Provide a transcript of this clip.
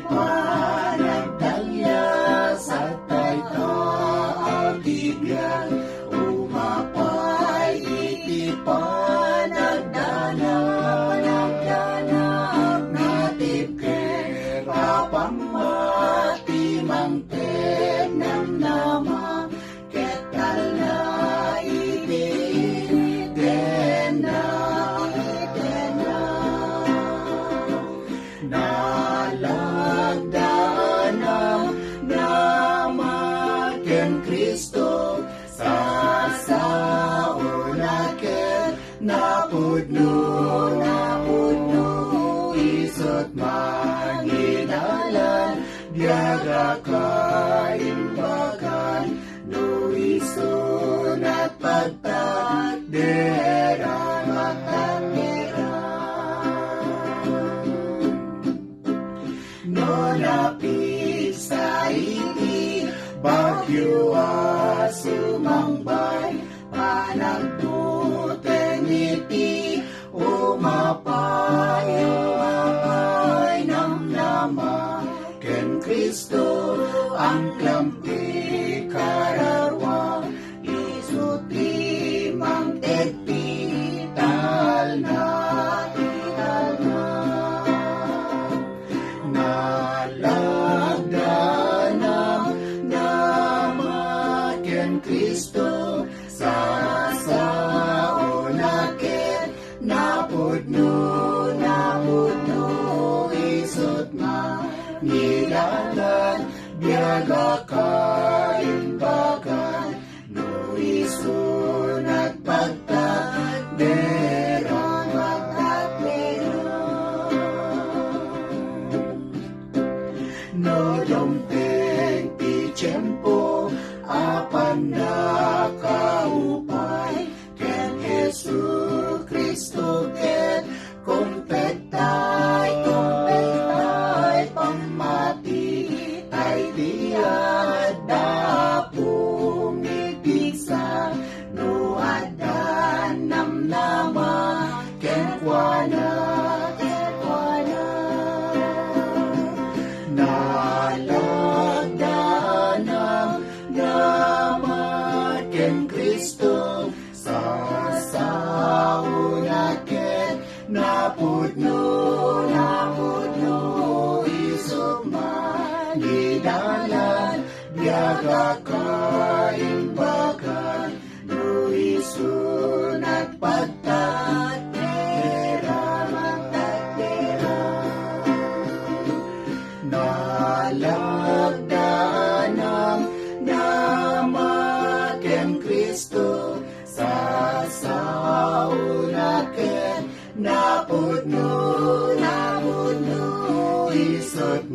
panagtalya sa taytaabigyan, umapay iti panagdanap, natipker kapamati mangten ng nama, ketal na nalagdanam namaken Kristo sa saunaken napudno isot manginalan biyaga kaimbagan no isun at pagtagdera no napig sa iti bagyo sumangbay, panagtuteng iti umapay namnama ken Kristo ang klampi kararwa isuti mangteti talna nalagdanam namaken Kristo sa saunaken napudno isut mangidalan biyaga kaimbagan no isun at pagtagdera no dumpeng ti tiyempo apan nakaupay ken Jesu Kristo ken kumpetay pamati tay tiada pumipigsa no adan namnama ken kuana nalagdanam namaken Kristo sa saunaken napudno isut mangidalan biyaga kaimbagan no isun at pagtagdera nalagdanam namaken Kristo sa saunaken napudno isut